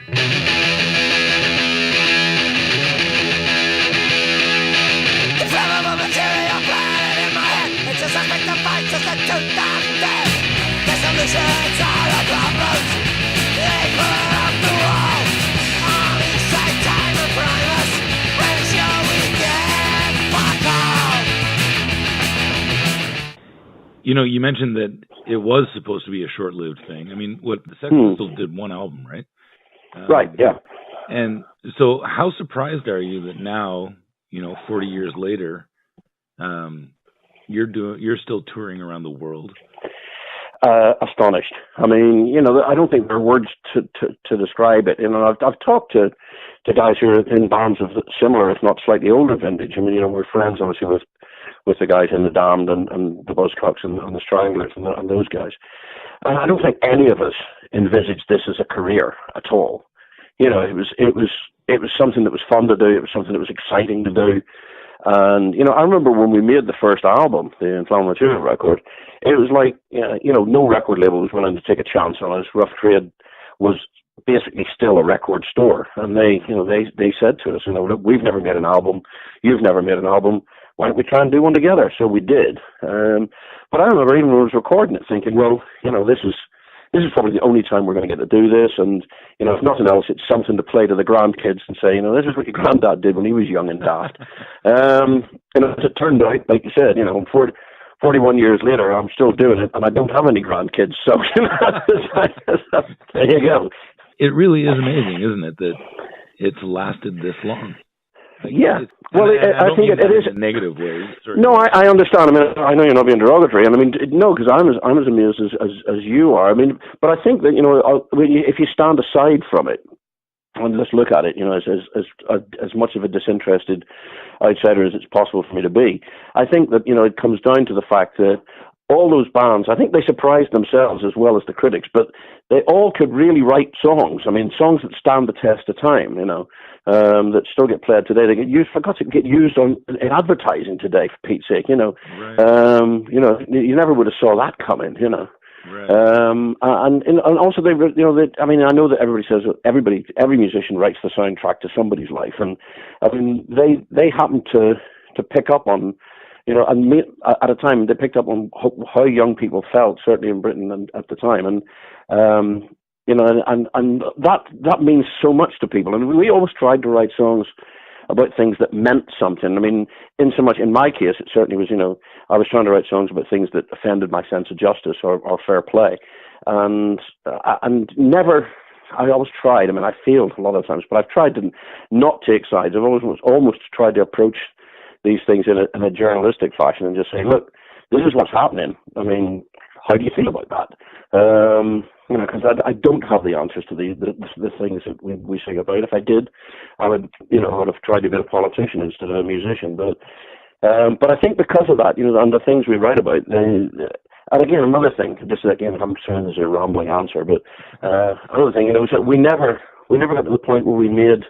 Flammable material planted in my head. It's just a thing to fight, just a tooth of death. The solutions are the problems. They put up the wall. On each side, time and primus. When sure we get fuck all. You know, you mentioned that it was supposed to be a short-lived thing. I mean, what the Sex Pistols did one album, right? Right. Yeah. And so, how surprised are you that now, 40 years later, you're still touring around the world? Astonished. I mean, I don't think there are words to describe it. I've talked to guys who are in bands of similar, if not slightly older vintage. I mean, we're friends obviously with the guys in the Damned and the Buzzcocks and the Stranglers and those guys. And I don't think any of us envisaged this as a career at all. It was something that was fun to do. It was something that was exciting to do. And, I remember when we made the first album, the Inflammable Material record, it was like, no record label was willing to take a chance on us. Rough Trade was basically still a record store. And they said to us, look, we've never made an album. You've never made an album. Why don't we try and do one together? So we did. But I remember even when I was recording it thinking, well, this is probably the only time we're going to get to do this. And, if nothing else, it's something to play to the grandkids and say, this is what your granddad did when he was young and daft. As it turned out, like you said, 41 years later, I'm still doing it and I don't have any grandkids. So there you go. It really is amazing, isn't it, that it's lasted this long? Yeah. Well, I think it is in a negative way. No, I understand. I mean, I know you're not being derogatory, and I mean, no, because I'm as amused as you are. I mean, but I think that if you stand aside from it and just look at it, as much of a disinterested outsider as it's possible for me to be, I think that it comes down to the fact that all those bands, I think they surprised themselves as well as the critics, but they all could really write songs. I mean, songs that stand the test of time, that still get played today. They get used, for God's sake, get used in advertising today, for Pete's sake, Right. You never would have saw that coming, Right. And also I know that everybody says every musician writes the soundtrack to somebody's life, and I mean, they happen to pick up on, at a time they picked up on how young people felt, certainly in Britain and at the time, and and that means so much to people. And we always tried to write songs about things that meant something. I mean, in my case, it certainly was, I was trying to write songs about things that offended my sense of justice or fair play, and never. I always tried. I mean, I failed a lot of times, but I've tried to not take sides. I've almost tried to approach these things in a journalistic fashion and just say, look, this is what's happening. I mean, how do you feel about that? Because I don't have the answers to the things that we sing about. If I did, I would have tried to be a politician instead of a musician. But I think because of that, and the things we write about, and again, another thing, I'm saying this is a rambling answer, but another thing, is that we never got to the point where we made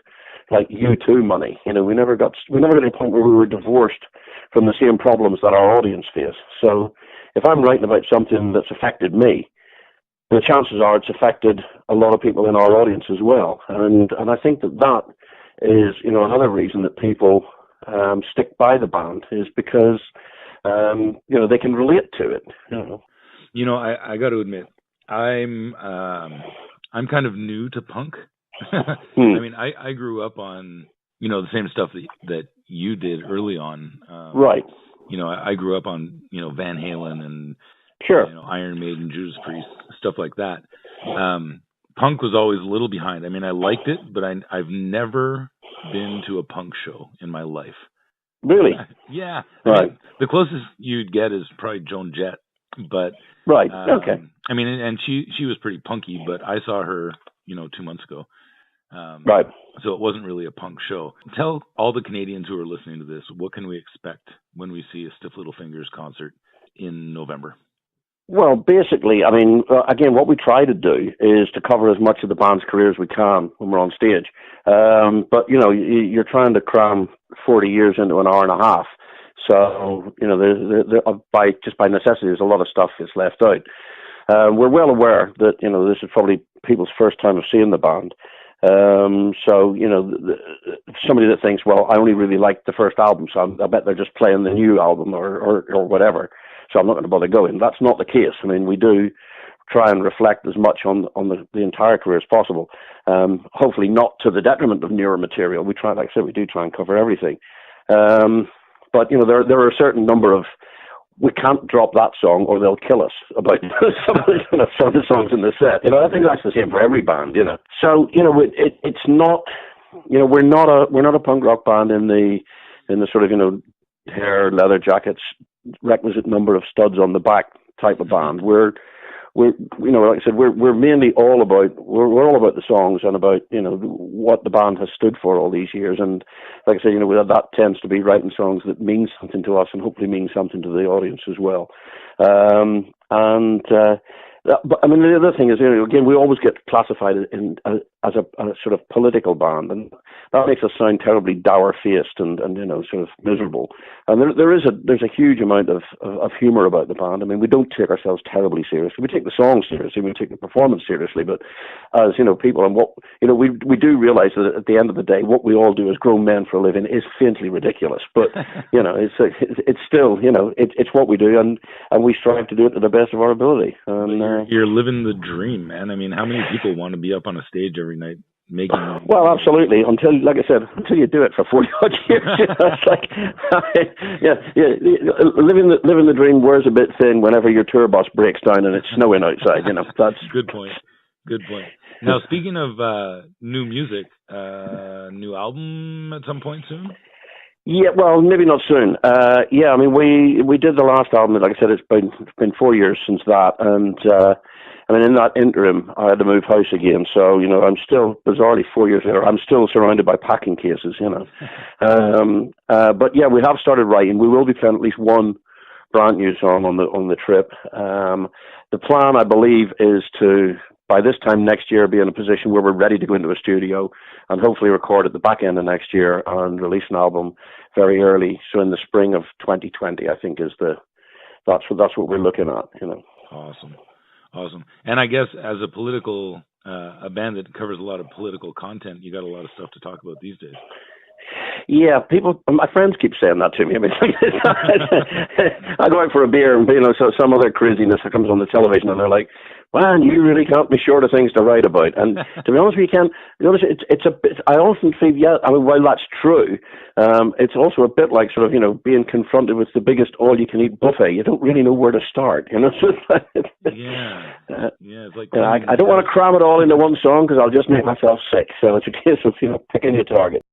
like U2 money. We never got to the point where we were divorced from the same problems that our audience face. So if I'm writing about something that's affected me, the chances are it's affected a lot of people in our audience as well. And I think that is, another reason that people stick by the band is because, they can relate to it. I got to admit, I'm kind of new to punk. I mean, I grew up on, the same stuff that you did early on. Right. I grew up on, Van Halen and sure, Iron Maiden, Judas Priest, stuff like that. Punk was always a little behind. I mean, I liked it, but I've never been to a punk show in my life. Really? Yeah. Right. I mean, the closest you'd get is probably Joan Jett, but right. Okay. I mean, and she was pretty punky, but I saw her, 2 months ago. Right. So it wasn't really a punk show. Tell all the Canadians who are listening to this, what can we expect when we see a Stiff Little Fingers concert in November? Well, basically, I mean, again, what we try to do is to cover as much of the band's career as we can when we're on stage. But, you're trying to cram 40 years into an hour and a half. So, by necessity, there's a lot of stuff that's left out. We're well aware that, this is probably people's first time of seeing the band. So, somebody that thinks, well, I only really like the first album, so I bet they're just playing the new album or whatever, so I'm not going to bother going. That's not the case. I mean, we do try and reflect as much on the entire career as possible. Hopefully not to the detriment of newer material. We try, like I said, we do try and cover everything. But, there are a certain number of, we can't drop that song or they'll kill us about some of the songs in the set. I think that's the same for every band, So, it's not, we're not a punk rock band in the sort of, hair, leather jackets, requisite number of studs on the back type of band. We're like I said, we're mainly all about the songs and about what the band has stood for all these years. And like I said, that tends to be writing songs that mean something to us and hopefully mean something to the audience as well. But I mean, the other thing is, again, we always get classified as a sort of political band, and that makes us sound terribly dour-faced and sort of miserable. And there's a huge amount of humour about the band. I mean, we don't take ourselves terribly seriously. We take the songs seriously, we take the performance seriously, but as people, and what we do realise that at the end of the day, what we all do as grown men for a living is faintly ridiculous. But it's still it's what we do, and we strive to do it to the best of our ability. And you're living the dream, man. I mean, how many people want to be up on a stage every night making? Well, absolutely. Until you do it for 40 odd years, it's like, living the dream wears a bit thin whenever your tour bus breaks down and it's snowing outside. That's good point. Good point. Now, speaking of new music, new album at some point soon. Yeah, well, maybe not soon. I mean, we did the last album. Like I said, it's been 4 years since that, and I mean, in that interim, I had to move house again. So I'm still, bizarrely, 4 years later, I'm still surrounded by packing cases. But yeah, we have started writing. We will be playing at least one brand new song on the trip. The plan, I believe, is to, by this time next year, be in a position where we're ready to go into a studio and hopefully record at the back end of next year and release an album very early. So in the spring of 2020, I think that's what we're looking at. Awesome. And I guess as a political, a band that covers a lot of political content, you got a lot of stuff to talk about these days. Yeah, my friends keep saying that to me. I mean, I go out for a beer and, so some other craziness that comes on the television and they're like, man, you really can't be short of things to write about. And to be honest with you, it's a bit, I often feel, I mean, while that's true, it's also a bit like sort of, being confronted with the biggest all-you-can-eat buffet. You don't really know where to start, Yeah. It's like, I don't want to cram it all into one song because I'll just make myself sick. So it's a case of, picking your target.